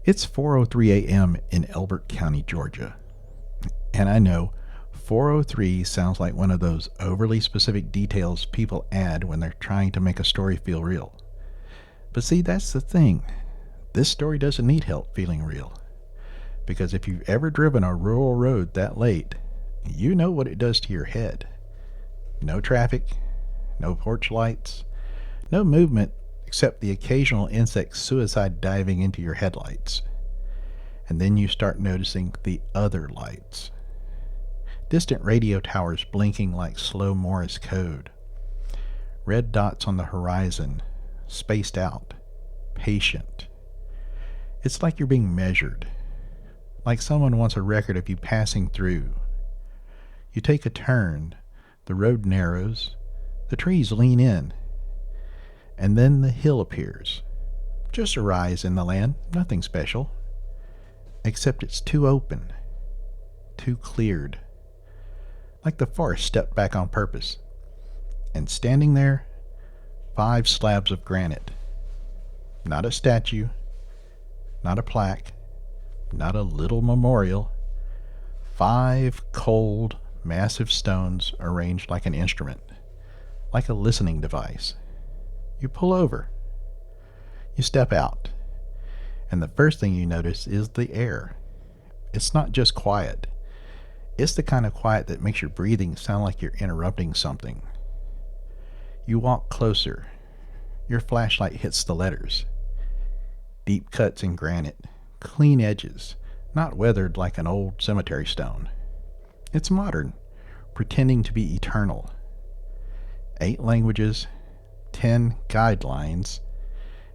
It's 4:03 a.m. in Elbert County, Georgia. And I know 4:03 sounds like one of those overly specific details people add when they're trying to make a story feel real. But see, that's the thing. This story doesn't need help feeling real. Because if you've ever driven a rural road that late, you know what it does to your head. No traffic, no porch lights, no movement except the occasional insect suicide diving into your headlights. And then you start noticing the other lights. Distant radio towers blinking like slow Morse code. Red dots on the horizon, spaced out, patient. It's like you're being measured. Like someone wants a record of you passing through. You take a turn, the road narrows, the trees lean in, and then the hill appears. Just a rise in the land, nothing special. Except it's too open, too cleared. Like the forest stepped back on purpose. And standing there, 5 slabs of granite. Not a statue, not a plaque, not a little memorial. 5 cold, massive stones arranged like an instrument, like a listening device. You pull over. You step out. And the first thing you notice is the air. It's not just quiet. It's the kind of quiet that makes your breathing sound like you're interrupting something. You walk closer. Your flashlight hits the letters. Deep cuts in granite. Clean edges. Not weathered like an old cemetery stone. It's modern, pretending to be eternal. 8 languages, 10 guidelines,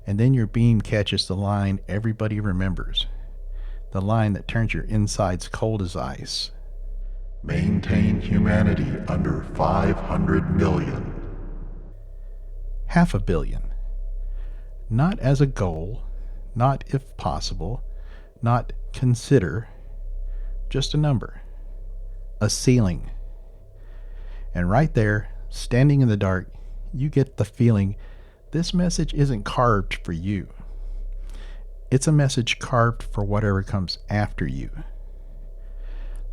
and then your beam catches the line everybody remembers. The line that turns your insides cold as ice. Maintain humanity under 500 million. 500 million. Not as a goal, not if possible, not consider, just a number. A ceiling. And right there, standing in the dark, you get the feeling this message isn't carved for you. It's a message carved for whatever comes after you.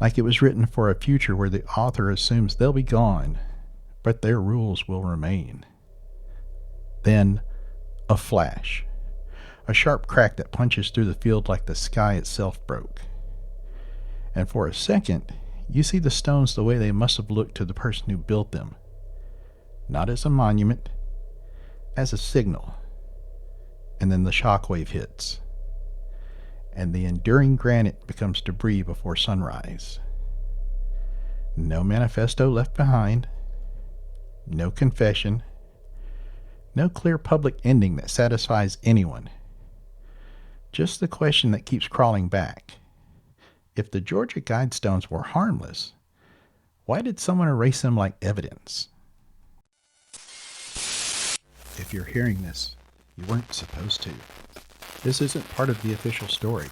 Like it was written for a future where the author assumes they'll be gone, but their rules will remain. Then, a flash. A sharp crack that punches through the field like the sky itself broke. And for a second, you see the stones the way they must have looked to the person who built them. Not as a monument, as a signal. And then the shockwave hits. And the enduring granite becomes debris before sunrise. No manifesto left behind. No confession. No clear public ending that satisfies anyone. Just the question that keeps crawling back. If the Georgia Guidestones were harmless, why did someone erase them like evidence? If you're hearing this, you weren't supposed to. This isn't part of the official story.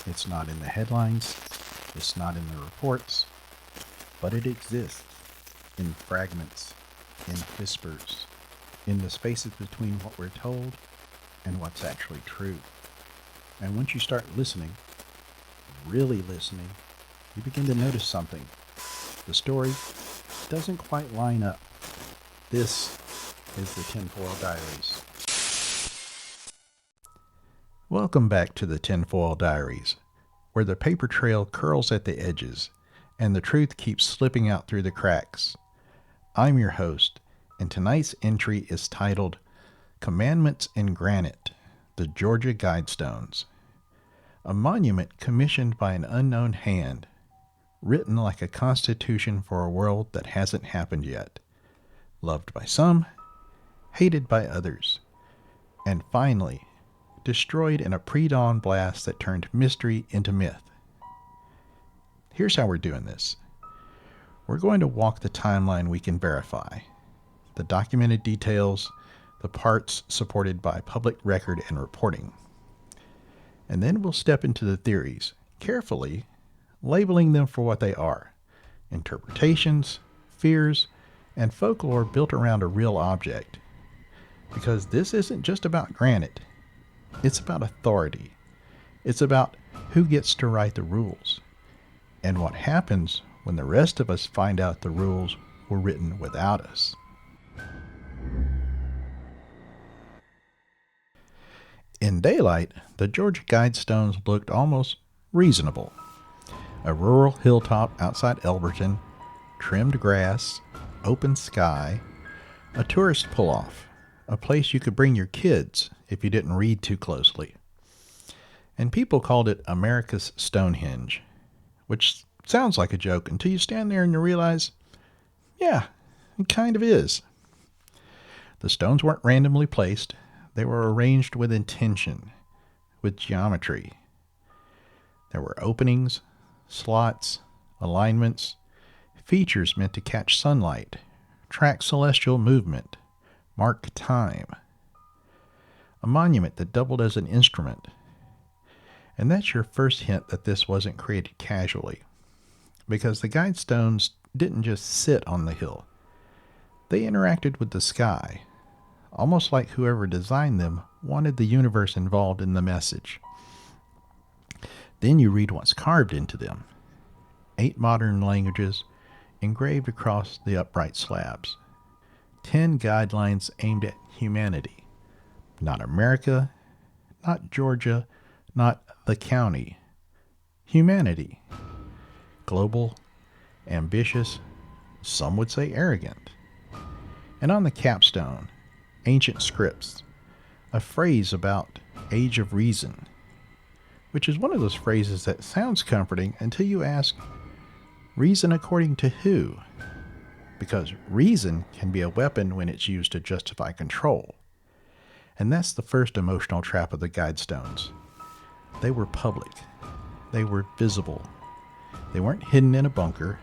It's not in the headlines. It's not in the reports. But it exists in fragments, in whispers, in the spaces between what we're told and what's actually true. And once you start listening, really listening, you begin to notice something. The story doesn't quite line up. This is the Tinfoil Diaries. Welcome back to the Tinfoil Diaries, where the paper trail curls at the edges and the truth keeps slipping out through the cracks. I'm your host, and tonight's entry is titled Commandments in Granite, the Georgia Guidestones. A monument commissioned by an unknown hand, written like a constitution for a world that hasn't happened yet, loved by some, hated by others, and finally destroyed in a pre-dawn blast that turned mystery into myth. Here's how we're doing this. We're going to walk the timeline we can verify, the documented details, the parts supported by public record and reporting. And then we'll step into the theories, carefully labeling them for what they are: interpretations, fears, and folklore built around a real object. Because this isn't just about granite, it's about authority, It's about who gets to write the rules and what happens when the rest of us find out the rules were written without us. In daylight, the Georgia Guidestones looked almost reasonable. A rural hilltop outside Elberton, trimmed grass, open sky, a tourist pull-off, a place you could bring your kids if you didn't read too closely. And people called it America's Stonehenge, which sounds like a joke until you stand there and you realize, yeah, it kind of is. The stones weren't randomly placed. They were arranged with intention, with geometry. There were openings, slots, alignments, features meant to catch sunlight, track celestial movement, mark time. A monument that doubled as an instrument. And that's your first hint that this wasn't created casually, because the Guidestones didn't just sit on the hill. They interacted with the sky, almost like whoever designed them wanted the universe involved in the message. Then you read what's carved into them. 8 modern languages engraved across the upright slabs. 10 guidelines aimed at humanity. Not America, not Georgia, not the county. Humanity. Global, ambitious, some would say arrogant. And on the capstone, ancient scripts, a phrase about age of reason, which is one of those phrases that sounds comforting until you ask, reason according to who? Because reason can be a weapon when it's used to justify control. And that's the first emotional trap of the Guidestones. They were public. They were visible. They weren't hidden in a bunker.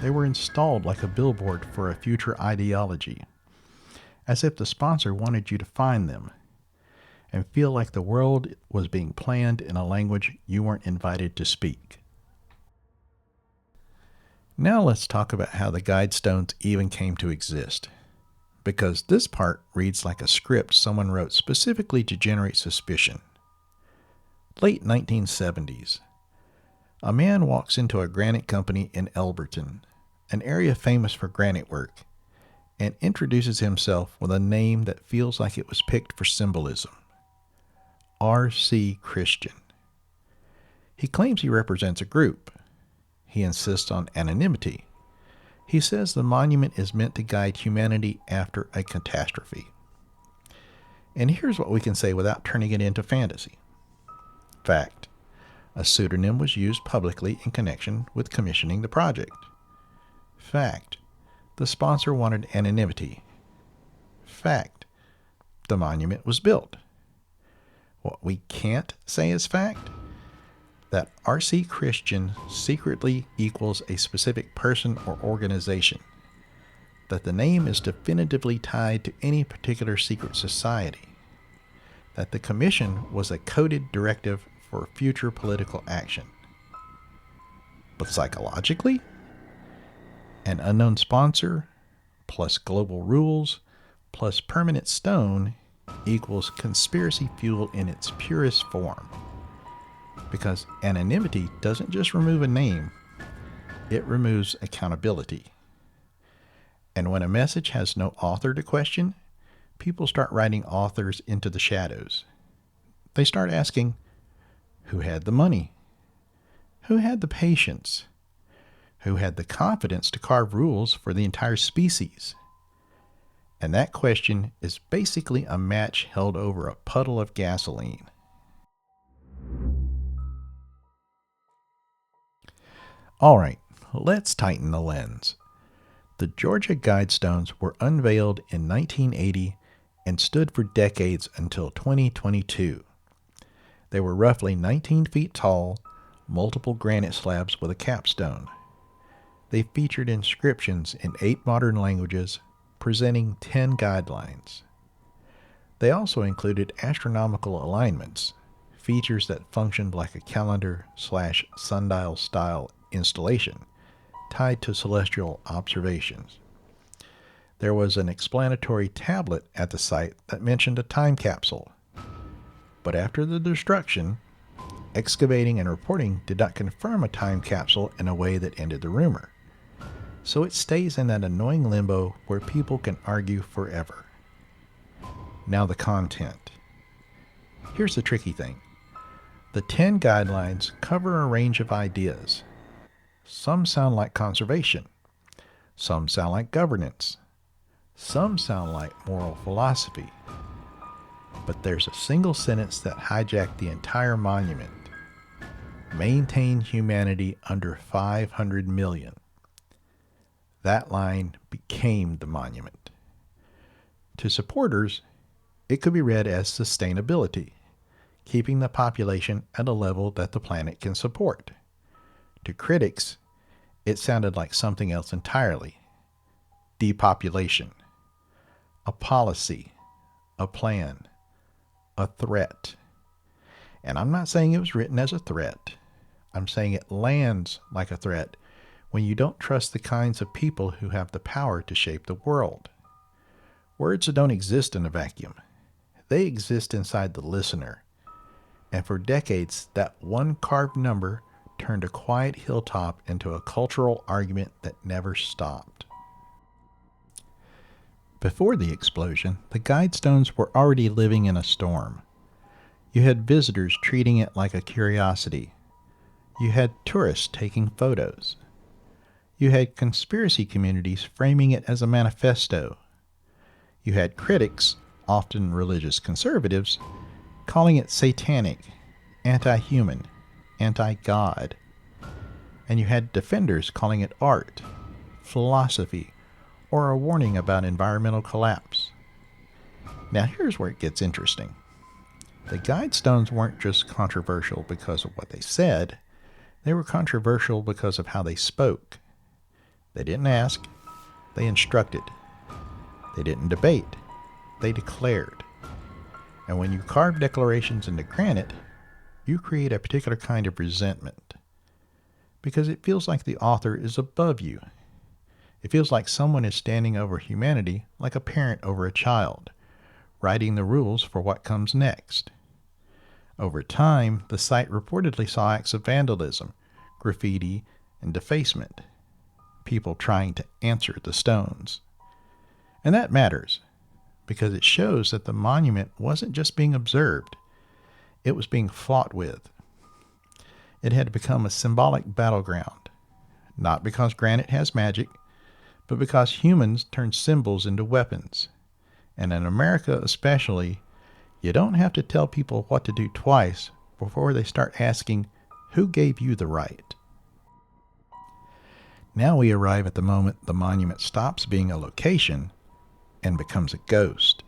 They were installed like a billboard for a future ideology, as if the sponsor wanted you to find them and feel like the world was being planned in a language you weren't invited to speak. Now let's talk about how the Guidestones even came to exist, because this part reads like a script someone wrote specifically to generate suspicion. Late 1970s. A man walks into a granite company in Elberton, an area famous for granite work, and introduces himself with a name that feels like it was picked for symbolism. R.C. Christian. He claims he represents a group. He insists on anonymity. He says the monument is meant to guide humanity after a catastrophe. And here's what we can say without turning it into fantasy. Fact. A pseudonym was used publicly in connection with commissioning the project. Fact. The sponsor wanted anonymity. Fact. The monument was built. What we can't say is fact. That R.C. Christian secretly equals a specific person or organization. That the name is definitively tied to any particular secret society. That the commission was a coded directive for future political action. But psychologically, an unknown sponsor plus global rules plus permanent stone equals conspiracy fuel in its purest form. Because anonymity doesn't just remove a name, it removes accountability. And when a message has no author to question, people start writing authors into the shadows. They start asking, who had the money? Who had the patience? Who had the confidence to carve rules for the entire species? And that question is basically a match held over a puddle of gasoline. All right, let's tighten the lens. The Georgia Guidestones were unveiled in 1980 and stood for decades until 2022. They were roughly 19 feet tall, multiple granite slabs with a capstone. They featured inscriptions in 8 modern languages, presenting 10 guidelines. They also included astronomical alignments, features that functioned like a calendar/sundial style installation tied to celestial observations. There was an explanatory tablet at the site that mentioned a time capsule. But after the destruction, Excavating and reporting did not confirm a time capsule in a way that ended the rumor. So it stays in that annoying limbo where people can argue forever. Now the content. Here's the tricky thing. The 10 guidelines cover a range of ideas. Some sound like conservation. Some sound like governance. Some sound like moral philosophy. But there's a single sentence that hijacked the entire monument. Maintain humanity under 500 million. That line became the monument. To supporters, it could be read as sustainability, keeping the population at a level that the planet can support. To critics, it sounded like something else entirely. Depopulation. A policy. A plan. A threat. And I'm not saying it was written as a threat. I'm saying it lands like a threat when you don't trust the kinds of people who have the power to shape the world. Words don't exist in a vacuum. They exist inside the listener. And for decades, that one carved number turned a quiet hilltop into a cultural argument that never stopped. Before the explosion, the Guidestones were already living in a storm. You had visitors treating it like a curiosity. You had tourists taking photos. You had conspiracy communities framing it as a manifesto. You had critics, often religious conservatives, calling it satanic, anti-human, anti-God. And you had defenders calling it art, philosophy, or a warning about environmental collapse. Now here's where it gets interesting. The Guidestones weren't just controversial because of what they said. They were controversial because of how they spoke. They didn't ask. They instructed. They didn't debate. They declared. And when you carve declarations into granite, you create a particular kind of resentment. Because it feels like the author is above you. It feels like someone is standing over humanity like a parent over a child, writing the rules for what comes next. Over time, the site reportedly saw acts of vandalism, graffiti, and defacement. People trying to answer the stones. And that matters, because it shows that the monument wasn't just being observed, it was being fought with. It had become a symbolic battleground, not because granite has magic, but because humans turn symbols into weapons. And in America especially, you don't have to tell people what to do twice before they start asking, who gave you the right? Now we arrive at the moment the monument stops being a location and becomes a ghost.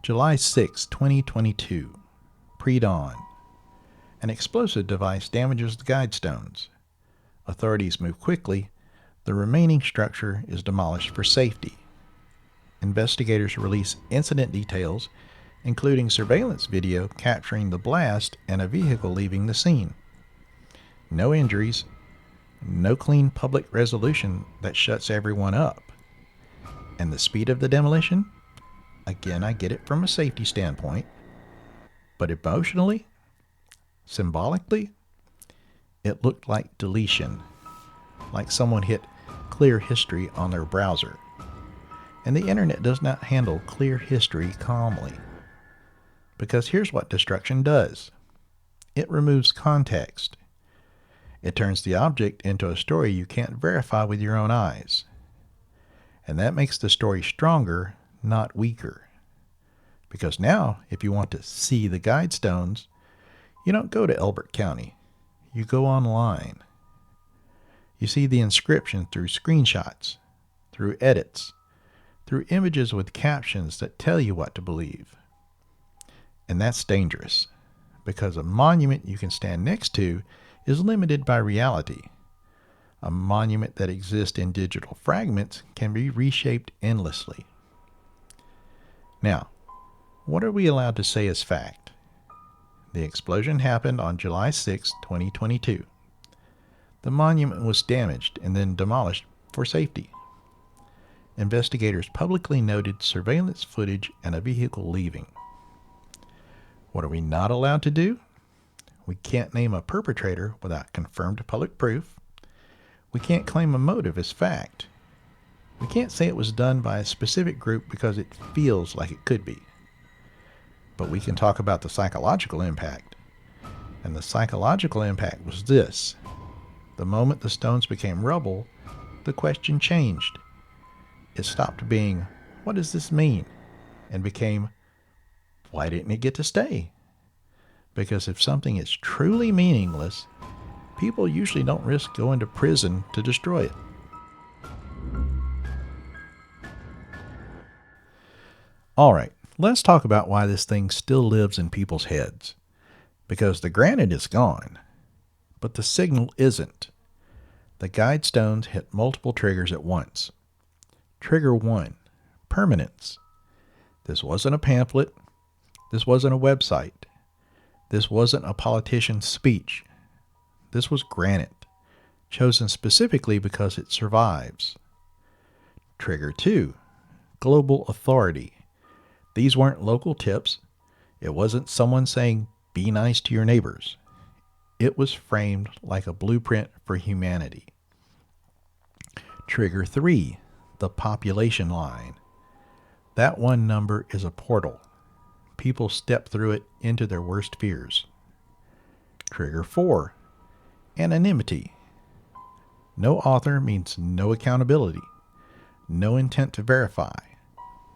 July 6, 2022, pre-dawn. An explosive device damages the Guidestones. Authorities move quickly. The remaining structure is demolished for safety. Investigators release incident details, including surveillance video capturing the blast and a vehicle leaving the scene. No injuries, no clean public resolution that shuts everyone up. And the speed of the demolition? Again, I get it from a safety standpoint, but emotionally, symbolically, it looked like deletion, like someone hit clear history on their browser. And the internet does not handle clear history calmly. Because here's what destruction does. It removes context. It turns the object into a story you can't verify with your own eyes. And that makes the story stronger, not weaker. Because now, if you want to see the Guidestones, you don't go to Elbert County. You go online. You see the inscription through screenshots, through edits, through images with captions that tell you what to believe. And that's dangerous, because a monument you can stand next to is limited by reality. A monument that exists in digital fragments can be reshaped endlessly. Now, what are we allowed to say as fact? The explosion happened on July 6, 2022. The monument was damaged and then demolished for safety. Investigators publicly noted surveillance footage and a vehicle leaving. What are we not allowed to do? We can't name a perpetrator without confirmed public proof. We can't claim a motive as fact. We can't say it was done by a specific group because it feels like it could be. But we can talk about the psychological impact. And the psychological impact was this. The moment the stones became rubble, the question changed. It stopped being, what does this mean? And became, why didn't it get to stay? Because if something is truly meaningless, people usually don't risk going to prison to destroy it. All right, let's talk about why this thing still lives in people's heads. Because the granite is gone, but the signal isn't. The Guidestones hit multiple triggers at once. Trigger 1, permanence. This wasn't a pamphlet. This wasn't a website. This wasn't a politician's speech. This was granite, chosen specifically because it survives. Trigger 2, global authority. These weren't local tips. It wasn't someone saying, be nice to your neighbors. It was framed like a blueprint for humanity. Trigger 3, the population line. That one number is a portal. People step through it into their worst fears. Trigger 4, anonymity. No author means no accountability, no intent to verify,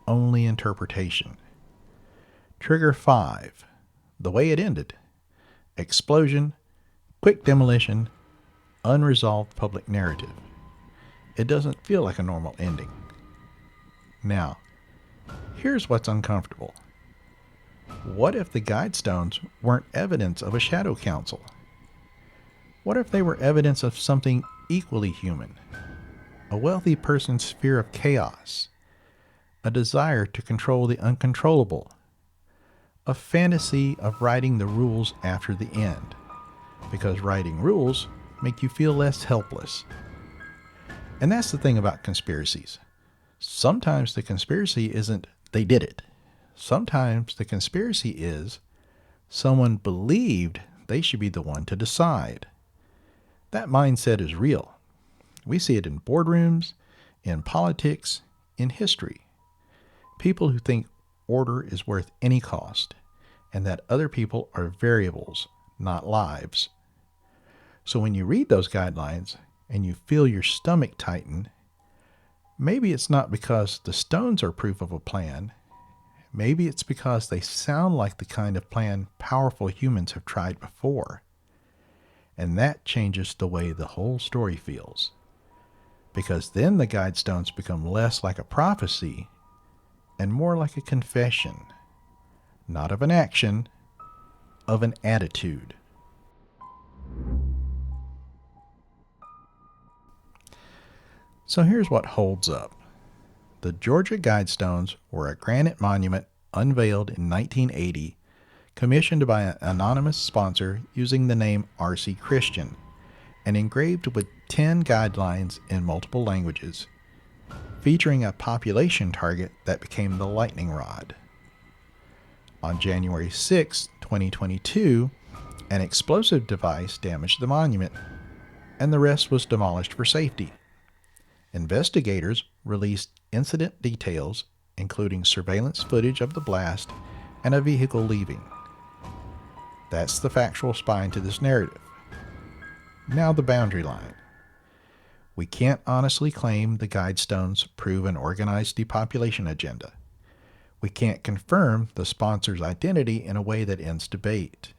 only interpretation. Trigger 5, the way it ended. Explosion, quick demolition, unresolved public narrative. It doesn't feel like a normal ending. Now, here's what's uncomfortable. What if the Guidestones weren't evidence of a shadow council? What if they were evidence of something equally human? A wealthy person's fear of chaos, a desire to control the uncontrollable, a fantasy of writing the rules after the end, because writing rules make you feel less helpless. And that's the thing about conspiracies. Sometimes the conspiracy isn't they did it. Sometimes the conspiracy is someone believed they should be the one to decide. That mindset is real. We see it in boardrooms, in politics, in history. People who think order is worth any cost, and that other people are variables, not lives. So when you read those guidelines and you feel your stomach tighten, maybe it's not because the stones are proof of a plan. Maybe it's because they sound like the kind of plan powerful humans have tried before. And that changes the way the whole story feels. Because then the Guidestones become less like a prophecy and more like a confession. Not of an action, of an attitude. So here's what holds up. The Georgia Guidestones were a granite monument unveiled in 1980, commissioned by an anonymous sponsor using the name R.C. Christian, and engraved with 10 guidelines in multiple languages, featuring a population target that became the lightning rod. On January 6, 2022, an explosive device damaged the monument, and the rest was demolished for safety. Investigators released incident details, including surveillance footage of the blast and a vehicle leaving. That's the factual spine to this narrative. Now the boundary line. We can't honestly claim the Guidestones prove an organized depopulation agenda. We can't confirm the sponsor's identity in a way that ends debate.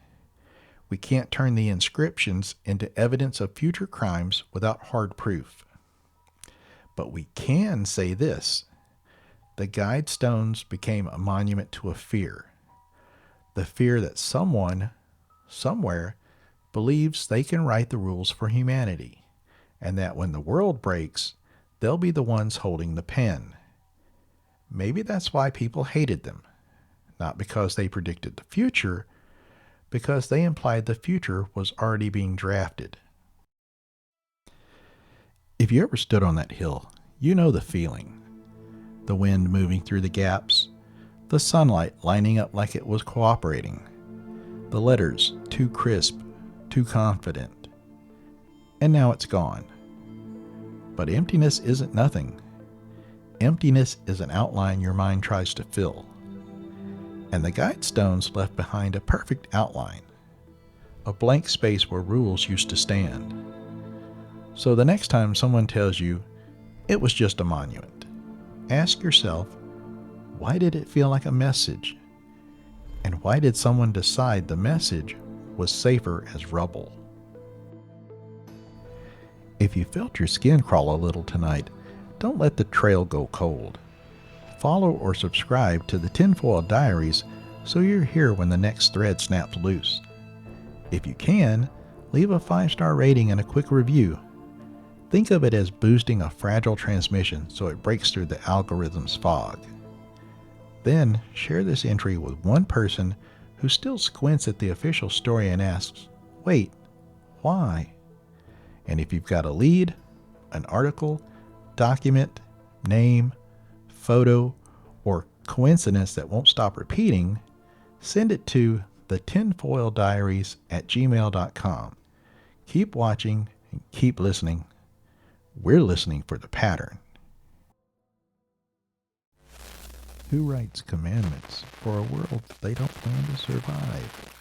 We can't turn the inscriptions into evidence of future crimes without hard proof. But we can say this. The Guidestones became a monument to a fear. The fear that someone, somewhere, believes they can write the rules for humanity, and that when the world breaks, they'll be the ones holding the pen. Maybe that's why people hated them. Not because they predicted the future, because they implied the future was already being drafted. If you ever stood on that hill, you know the feeling. The wind moving through the gaps, the sunlight lining up like it was cooperating, the letters too crisp too confident. And now it's gone. But emptiness isn't nothing. Emptiness is an outline your mind tries to fill. And the Guidestones left behind a perfect outline, a blank space where rules used to stand. So the next time someone tells you it was just a monument, ask yourself, why did it feel like a message? And why did someone decide the message was safer as rubble? If you felt your skin crawl a little tonight, don't let the trail go cold. Follow or subscribe to the Tinfoil Diaries so you're here when the next thread snaps loose. If you can, leave a 5-star rating and a quick review. Think of it as boosting a fragile transmission so it breaks through the algorithm's fog. Then share this entry with one person who still squints at the official story and asks, wait, why? And if you've got a lead, an article, document, name, photo, or coincidence that won't stop repeating, send it to thetinfoildiaries@gmail.com. Keep watching and keep listening. We're listening for the pattern. Who writes commandments for a world they don't plan to survive?